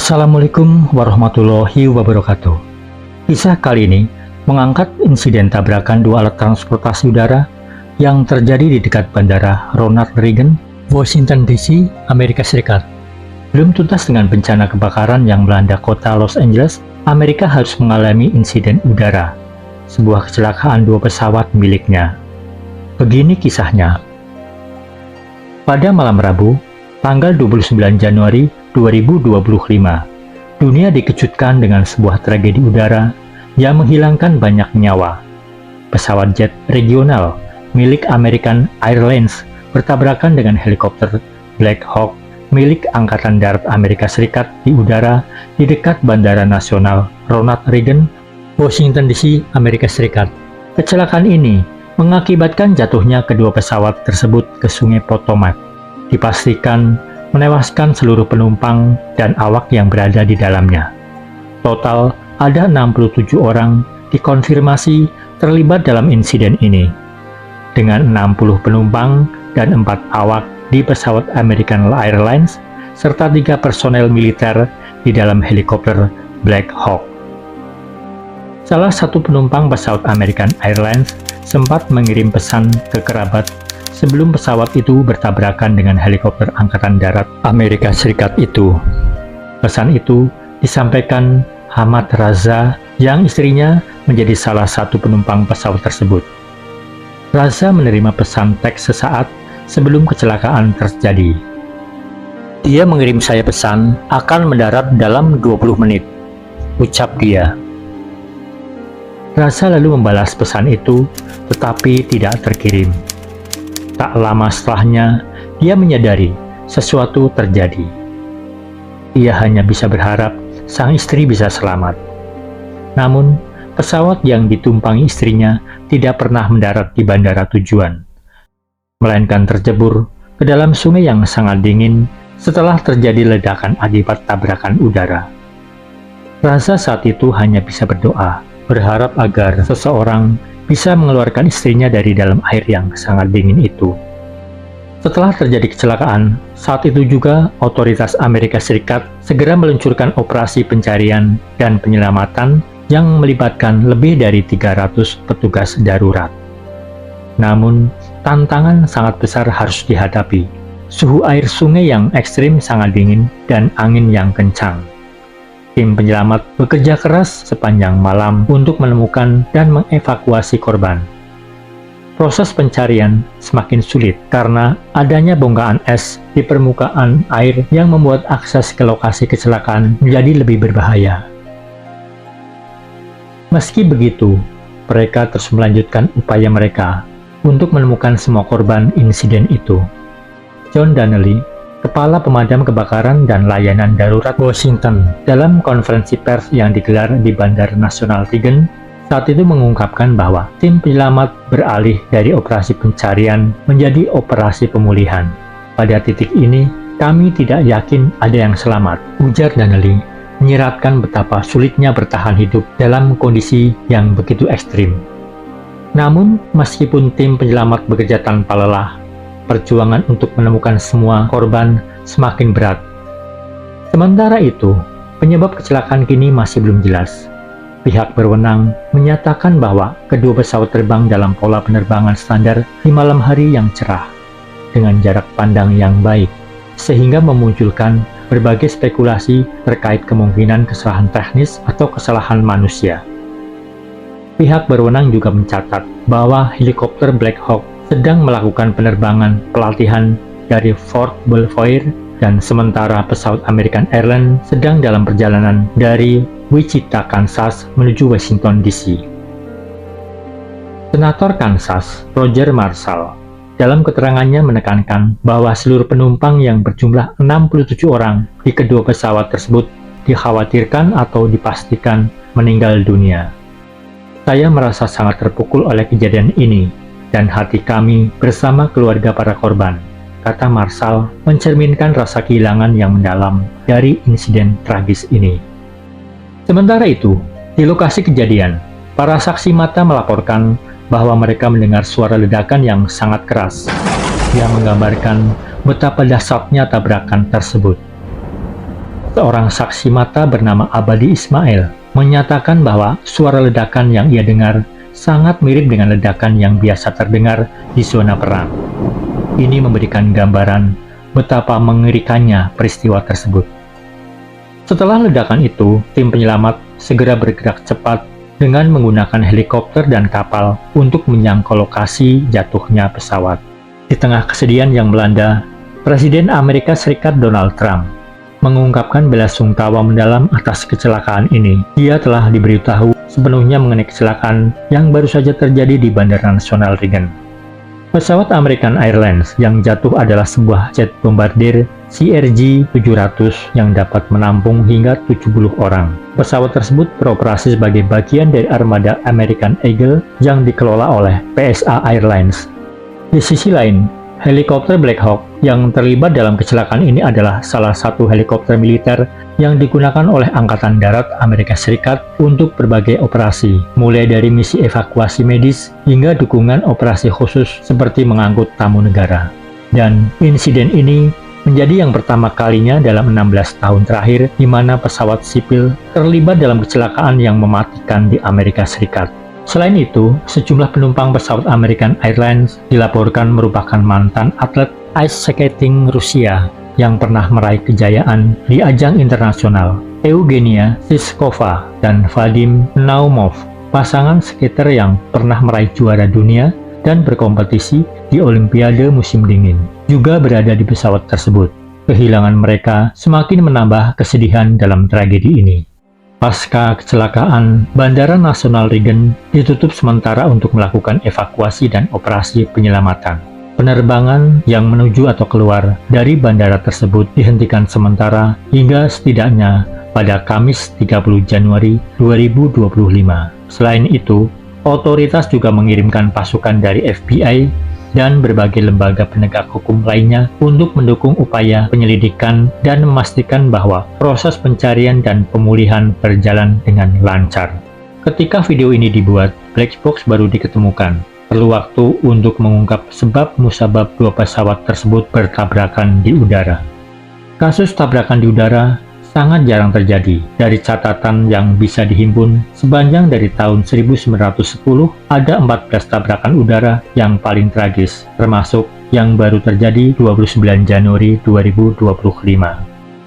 Assalamualaikum warahmatullahi wabarakatuh. Kisah kali ini mengangkat insiden tabrakan dua alat transportasi udara yang terjadi di dekat Bandara Ronald Reagan, Washington DC, Amerika Serikat. Belum tuntas dengan bencana kebakaran yang melanda kota Los Angeles, Amerika harus mengalami insiden udara, sebuah kecelakaan dua pesawat miliknya. Begini kisahnya. Pada malam Rabu, tanggal 29 Januari 2025, dunia dikejutkan dengan sebuah tragedi udara yang menghilangkan banyak nyawa. Pesawat jet regional milik American Airlines bertabrakan dengan helikopter Black Hawk milik Angkatan Darat Amerika Serikat di udara di dekat Bandara Nasional Ronald Reagan, Washington DC, Amerika Serikat. Kecelakaan ini mengakibatkan jatuhnya kedua pesawat tersebut ke Sungai Potomac. Dipastikan menewaskan seluruh penumpang dan awak yang berada di dalamnya. Total ada 67 orang dikonfirmasi terlibat dalam insiden ini, dengan 60 penumpang dan 4 awak di pesawat American Airlines serta 3 personel militer di dalam helikopter Black Hawk. Salah satu penumpang pesawat American Airlines sempat mengirim pesan ke kerabat sebelum pesawat itu bertabrakan dengan helikopter Angkatan Darat Amerika Serikat itu. Pesan itu disampaikan Hamad Raza yang istrinya menjadi salah satu penumpang pesawat tersebut. Raza menerima pesan teks sesaat sebelum kecelakaan terjadi. Dia mengirim saya pesan akan mendarat dalam 20 menit, ucap dia. Raza lalu membalas pesan itu, tetapi tidak terkirim. Tak lama setelahnya, dia menyadari sesuatu terjadi. Ia hanya bisa berharap sang istri bisa selamat. Namun, pesawat yang ditumpangi istrinya tidak pernah mendarat di bandara tujuan, melainkan terjebur ke dalam sungai yang sangat dingin setelah terjadi ledakan akibat tabrakan udara. Raza saat itu hanya bisa berdoa, berharap agar seseorang bisa mengeluarkan istrinya dari dalam air yang sangat dingin itu. Setelah terjadi kecelakaan, saat itu juga otoritas Amerika Serikat segera meluncurkan operasi pencarian dan penyelamatan yang melibatkan lebih dari 300 petugas darurat. Namun, tantangan sangat besar harus dihadapi. Suhu air sungai yang ekstrim sangat dingin dan angin yang kencang. Tim penyelamat bekerja keras sepanjang malam untuk menemukan dan mengevakuasi korban. Proses pencarian semakin sulit karena adanya bongkahan es di permukaan air yang membuat akses ke lokasi kecelakaan menjadi lebih berbahaya. Meski begitu, mereka terus melanjutkan upaya mereka untuk menemukan semua korban insiden itu. John Donnelly, Kepala Pemadam Kebakaran dan Layanan Darurat Washington, dalam konferensi pers yang digelar di Bandara Nasional Reagan, saat itu mengungkapkan bahwa tim penyelamat beralih dari operasi pencarian menjadi operasi pemulihan. Pada titik ini, kami tidak yakin ada yang selamat, ujar Donnelly, menyiratkan betapa sulitnya bertahan hidup dalam kondisi yang begitu ekstrim. Namun, meskipun tim penyelamat bekerja tanpa lelah, perjuangan untuk menemukan semua korban semakin berat. Sementara itu, penyebab kecelakaan kini masih belum jelas. Pihak berwenang menyatakan bahwa kedua pesawat terbang dalam pola penerbangan standar di malam hari yang cerah, dengan jarak pandang yang baik, sehingga memunculkan berbagai spekulasi terkait kemungkinan kesalahan teknis atau kesalahan manusia. Pihak berwenang juga mencatat bahwa helikopter Black Hawk sedang melakukan penerbangan pelatihan dari Fort Belvoir dan sementara pesawat American Airlines sedang dalam perjalanan dari Wichita, Kansas menuju Washington DC. Senator Kansas, Roger Marshall, dalam keterangannya menekankan bahwa seluruh penumpang yang berjumlah 67 orang di kedua pesawat tersebut dikhawatirkan atau dipastikan meninggal dunia. Saya merasa sangat terpukul oleh kejadian ini, dan hati kami bersama keluarga para korban, kata Marshall, mencerminkan rasa kehilangan yang mendalam dari insiden tragis ini. Sementara itu, di lokasi kejadian, para saksi mata melaporkan bahwa mereka mendengar suara ledakan yang sangat keras, yang menggambarkan betapa dahsyatnya tabrakan tersebut. Seorang saksi mata bernama Abadi Ismail menyatakan bahwa suara ledakan yang ia dengar sangat mirip dengan ledakan yang biasa terdengar di zona perang. Ini memberikan gambaran betapa mengerikannya peristiwa tersebut. Setelah ledakan itu, tim penyelamat segera bergerak cepat dengan menggunakan helikopter dan kapal untuk menjangkau lokasi jatuhnya pesawat. Di tengah kesedihan yang melanda, Presiden Amerika Serikat Donald Trump mengungkapkan belasungkawa mendalam atas kecelakaan ini. Dia telah diberitahu sepenuhnya mengenai kecelakaan yang baru saja terjadi di Bandara Nasional Reagan. Pesawat American Airlines yang jatuh adalah sebuah jet bombardir CRJ-700 yang dapat menampung hingga 70 orang. Pesawat tersebut beroperasi sebagai bagian dari armada American Eagle yang dikelola oleh PSA Airlines. Di sisi lain, helikopter Black Hawk yang terlibat dalam kecelakaan ini adalah salah satu helikopter militer yang digunakan oleh Angkatan Darat Amerika Serikat untuk berbagai operasi, mulai dari misi evakuasi medis hingga dukungan operasi khusus seperti mengangkut tamu negara. Dan insiden ini menjadi yang pertama kalinya dalam 16 tahun terakhir di mana pesawat sipil terlibat dalam kecelakaan yang mematikan di Amerika Serikat. Selain itu, sejumlah penumpang pesawat American Airlines dilaporkan merupakan mantan atlet ice skating Rusia yang pernah meraih kejayaan di ajang internasional. Eugenia Shishkova dan Vadim Naumov, pasangan skater yang pernah meraih juara dunia dan berkompetisi di Olimpiade musim dingin, juga berada di pesawat tersebut. Kehilangan mereka semakin menambah kesedihan dalam tragedi ini. Pasca kecelakaan, Bandara Nasional Reagan ditutup sementara untuk melakukan evakuasi dan operasi penyelamatan. Penerbangan yang menuju atau keluar dari bandara tersebut dihentikan sementara hingga setidaknya pada Kamis 30 Januari 2025. Selain itu, otoritas juga mengirimkan pasukan dari FBI dan berbagai lembaga penegak hukum lainnya untuk mendukung upaya penyelidikan dan memastikan bahwa proses pencarian dan pemulihan berjalan dengan lancar. Ketika video ini dibuat, black box baru diketemukan. Perlu waktu untuk mengungkap sebab musabab dua pesawat tersebut bertabrakan di udara. Kasus tabrakan di udara sangat jarang terjadi. Dari catatan yang bisa dihimpun, sepanjang dari tahun 1910 ada 14 tabrakan udara yang paling tragis, termasuk yang baru terjadi 29 Januari 2025.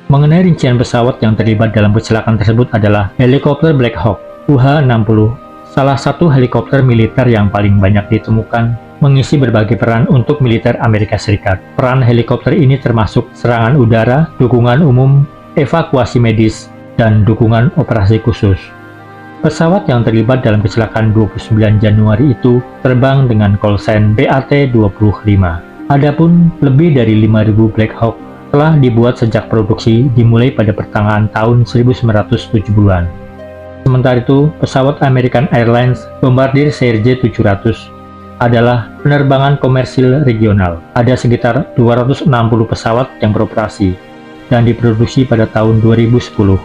Mengenai rincian pesawat yang terlibat dalam kecelakaan tersebut adalah helikopter Black Hawk UH-60, salah satu helikopter militer yang paling banyak ditemukan, mengisi berbagai peran untuk militer Amerika Serikat. Peran helikopter ini termasuk serangan udara, dukungan umum, evakuasi medis, dan dukungan operasi khusus. Pesawat yang terlibat dalam kecelakaan 29 Januari itu terbang dengan call sign PAT-25. Adapun lebih dari 5.000 Black Hawk telah dibuat sejak produksi dimulai pada pertengahan tahun 1970-an. Sementara itu, pesawat American Airlines Bombardier CRJ-700 adalah penerbangan komersil regional. Ada sekitar 260 pesawat yang beroperasi dan diproduksi pada tahun 2010.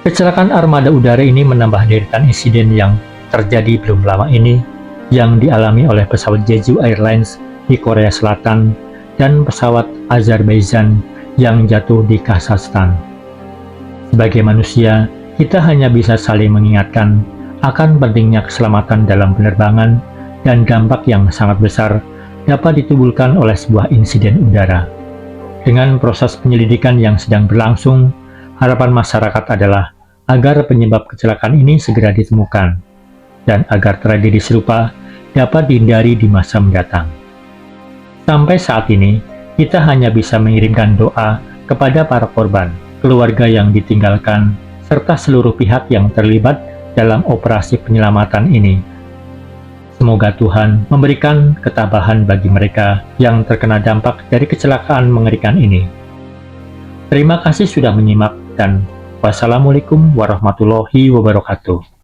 Kecelakaan armada udara ini menambah deretan insiden yang terjadi belum lama ini yang dialami oleh pesawat Jeju Airlines di Korea Selatan dan pesawat Azerbaijan yang jatuh di Kazakhstan. Sebagai manusia, kita hanya bisa saling mengingatkan akan pentingnya keselamatan dalam penerbangan dan dampak yang sangat besar dapat ditimbulkan oleh sebuah insiden udara. Dengan proses penyelidikan yang sedang berlangsung, harapan masyarakat adalah agar penyebab kecelakaan ini segera ditemukan dan agar tragedi serupa dapat dihindari di masa mendatang. Sampai saat ini, kita hanya bisa mengirimkan doa kepada para korban, keluarga yang ditinggalkan, serta seluruh pihak yang terlibat dalam operasi penyelamatan ini. Semoga Tuhan memberikan ketabahan bagi mereka yang terkena dampak dari kecelakaan mengerikan ini. Terima kasih sudah menyimak dan wassalamualaikum warahmatullahi wabarakatuh.